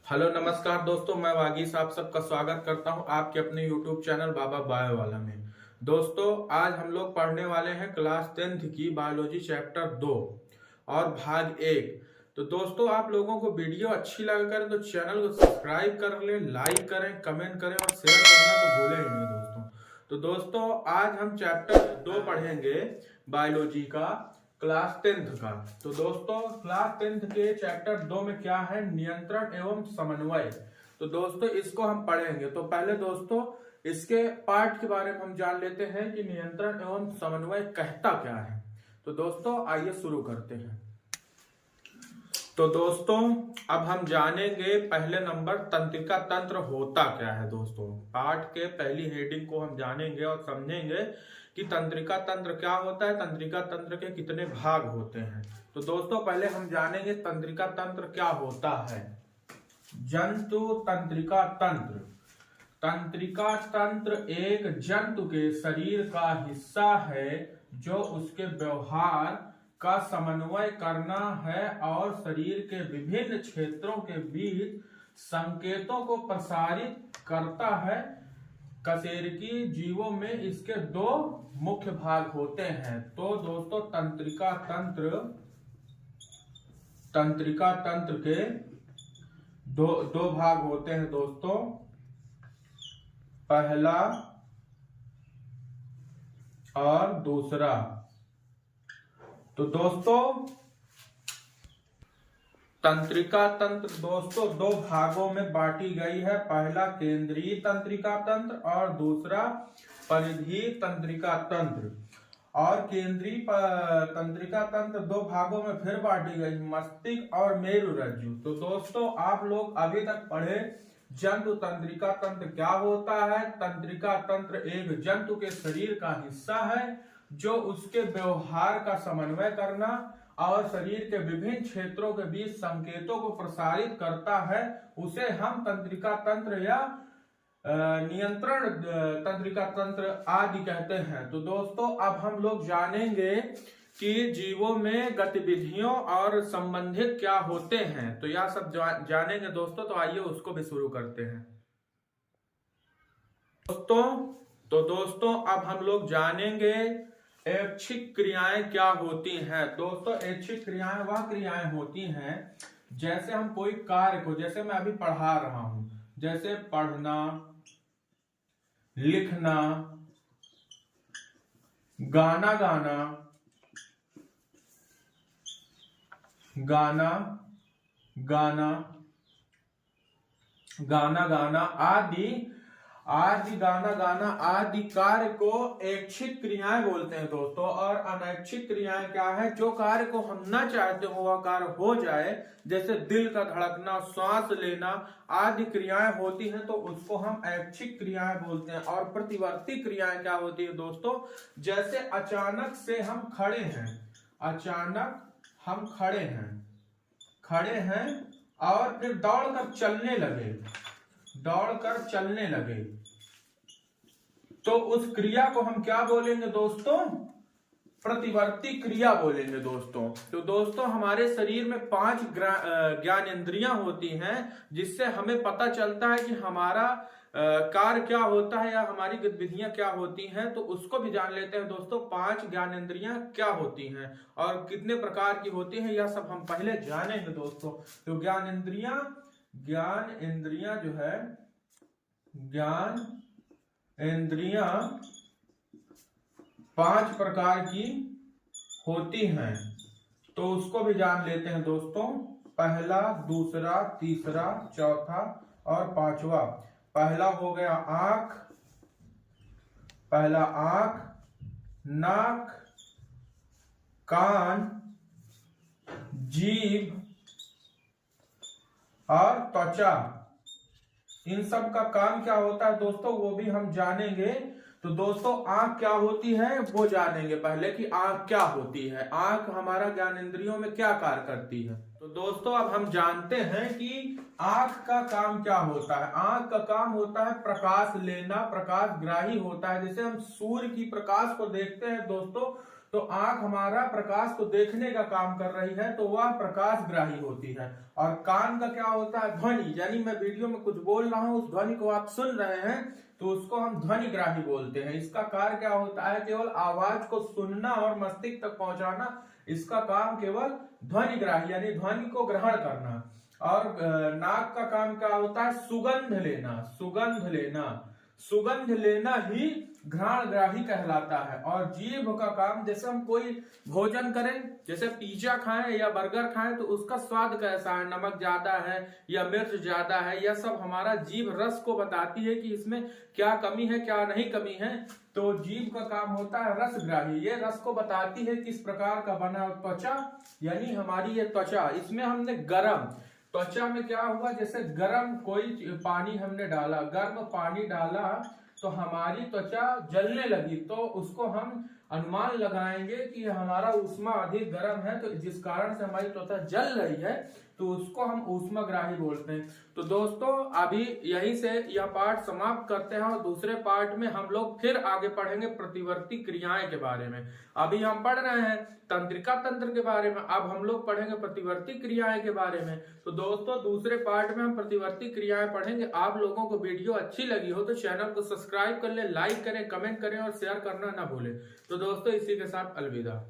Hello नमस्कार दोस्तों, मैं वागीश आप सबका स्वागत करता हूं आपके अपने YouTube चैनल बाबा बायो वाला में। दोस्तों, आज हम लोग पढ़ने वाले हैं क्लास 10th की बायोलॉजी चैप्टर 2 और भाग 1। तो दोस्तों, आप लोगों को वीडियो अच्छी लगा करें तो चैनल को सब्सक्राइब कर लें, लाइक करें, कमेंट करें और शेयर करना तो भूलें ही नहीं दोस्तों। तो दोस्तों, आज हम चैप्टर 2 पढ़ेंगे बायोलॉजी का, क्लास 10th का। तो दोस्तों, क्लास 10th के चैप्टर 2 में क्या है? नियंत्रण एवं समन्वय। तो दोस्तों, इसको हम पढ़ेंगे। तो पहले दोस्तों इसके पार्ट के बारे में हम जान लेते हैं कि नियंत्रण एवं समन्वय कहता क्या है। तो दोस्तों आइए शुरू करते हैं। तो दोस्तों, अब हम जानेंगे पहले नंबर तंत्रिका तंत्र होता क्या है। दोस्तों, पाठ के पहली हेडिंग को हम जानेंगे और समझेंगे कि तंत्रिका तंत्र क्या होता है, तंत्रिका तंत्र के कितने भाग होते हैं। तो दोस्तों, पहले हम जानेंगे तंत्रिका तंत्र क्या होता है। जंतु तंत्रिका तंत्र। तंत्रिका तंत्र एक जंतु के शरीर का हिस्सा है जो उसके व्यवहार का समन्वय करना है और शरीर के विभिन्न क्षेत्रों के बीच संकेतों को प्रसारित करता है। कशेरुकी जीवों में इसके दो मुख्य भाग होते हैं। तो दोस्तों, तंत्रिका तंत्र के दो भाग होते हैं दोस्तों। पहला और दूसरा। तो दोस्तों, तंत्रिका तंत्र दोस्तों दो भागों में बांटी गई है। पहला केंद्रीय तंत्रिका तंत्र और दूसरा परिधीय तंत्रिका तंत्र। और केंद्रीय तंत्रिका तंत्र दो भागों में फिर बांटी गई, मस्तिष्क और मेरुरज्जु। तो दोस्तों, आप लोग अभी तक पढ़े जंतु तंत्रिका तंत्र क्या होता है। तंत्रिका तंत्र एक जंतु के शरीर का हिस्सा है जो उसके व्यवहार का समन्वय करना और शरीर के विभिन्न क्षेत्रों के बीच संकेतों को प्रसारित करता है। उसे हम तंत्रिका तंत्र या नियंत्रण तंत्रिका तंत्र आदि कहते हैं। तो दोस्तों, अब हम लोग जानेंगे कि जीवों में गतिविधियों और संबंधित क्या होते हैं। तो यह सब जानेंगे दोस्तों। तो आइए उसको भी शुरू करते हैं दोस्तों। अब हम लोग जानेंगे ऐच्छिक क्रियाएं क्या होती हैं। दोस्तों, ऐच्छिक क्रियाएं वह क्रियाएं होती हैं जैसे हम कोई कार्य को, जैसे मैं अभी पढ़ा रहा हूं, जैसे पढ़ना, लिखना, गाना गाना, गाना गाना, गाना गाना आदि कार्य को ऐच्छिक क्रियाएं बोलते हैं दोस्तों। और अनैच्छिक क्रियाएं क्या है? जो कार्य को हम ना चाहते हो वह कार्य हो जाए, जैसे दिल का धड़कना, श्वास लेना आदि क्रियाएं होती हैं, तो उसको हम ऐच्छिक क्रियाएं बोलते हैं। और प्रतिवर्ती क्रियाएं क्या होती है दोस्तों? जैसे अचानक से हम खड़े हैं, अचानक हम खड़े हैं और फिर दौड़कर चलने लगे, तो उस क्रिया को हम क्या बोलेंगे दोस्तों? प्रतिवर्ती क्रिया बोलेंगे दोस्तों। तो दोस्तों, हमारे शरीर में 5 ज्ञानेंद्रियां होती हैं जिससे हमें पता चलता है कि हमारा कार्य क्या होता है या हमारी गतिविधियां क्या होती हैं। तो उसको भी जान लेते हैं दोस्तों। 5 ज्ञानेंद्रियां क्या होती हैं और कितने प्रकार की होती हैं, यह सब हम पहले जानेंगे दोस्तों। तो ज्ञानेंद्रियां जो है, ज्ञानेंद्रियां 5 प्रकार की होती हैं। तो उसको भी जान लेते हैं दोस्तों। पहला, दूसरा, तीसरा, चौथा और पांचवा। पहला हो गया आंख, नाक, कान, जीभ और त्वचा। इन सब का काम क्या होता है दोस्तों, वो भी हम जानेंगे। तो दोस्तों, आंख क्या होती है वो जानेंगे पहले कि आंख क्या होती है, आंख हमारा ज्ञानेंद्रियों में क्या कार्य करती है। तो दोस्तों, अब हम जानते हैं कि आंख का काम क्या होता है। आंख का काम होता है प्रकाश लेना, प्रकाश ग्राही होता है। जैसे हम सूर्य की प्रकाश को देखते हैं दोस्तों, तो आंख हमारा प्रकाश को देखने का काम कर रही है, तो वह प्रकाशग्राही होती है। और कान का क्या होता है? ध्वनि, यानी मैं वीडियो में कुछ बोल रहा हूं, उस ध्वनि को आप सुन रहे हैं तो उसको हम ध्वनिग्राही बोलते हैं। इसका कार्य क्या होता है? केवल आवाज को सुनना और मस्तिष्क तक पहुंचाना, इसका काम केवल ध्वनिग्राही यानी ध्वनि को ग्रहण करना। और नाक का काम क्या होता है? सुगंध लेना, सुगंध लेना, सुगंध लेना ही घ्राणग्राही कहलाता है। और जीभ का काम, जैसे हम कोई भोजन करें, जैसे पिज्जा खाएं या बर्गर खाएं तो उसका स्वाद कैसा है, नमक ज्यादा है या मिर्च ज्यादा है, यह सब हमारा जीभ रस को बताती है कि इसमें क्या कमी है क्या नहीं कमी है। तो जीभ का काम होता है रसग्राही, ये रस को बताती है किस प्रकार का बना। त्वचा यानी हमारी ये त्वचा, इसमें हमने गरम, त्वचा में क्या हुआ, जैसे गर्म कोई पानी हमने डाला, गर्म पानी डाला तो हमारी त्वचा जलने लगी, तो उसको हम अनुमान लगाएंगे कि हमारा ऊष्मा अधिक गर्म है, तो जिस कारण से हमारी त्वचा जल रही है तो उसको हम ऊष्माग्राही बोलते हैं। तो दोस्तों अभी यहीं से यह पार्ट समाप्त करते हैं और दूसरे पार्ट में हम लोग फिर आगे पढ़ेंगे प्रतिवर्ती क्रियाएं के बारे में। अभी हम पढ़ रहे हैं तंत्रिका तंत्र के बारे में, अब हम लोग पढ़ेंगे प्रतिवर्ती क्रियाएं के बारे में। तो दोस्तों दूसरे पार्ट में हम प्रतिवर्ती क्रियाएं पढ़ेंगे। आप लोगों को वीडियो अच्छी लगी हो तो चैनल को सब्सक्राइब कर ले, लाइक करें, कमेंट करें और शेयर करना ना भूलें। तो दोस्तों इसी के साथ अलविदा।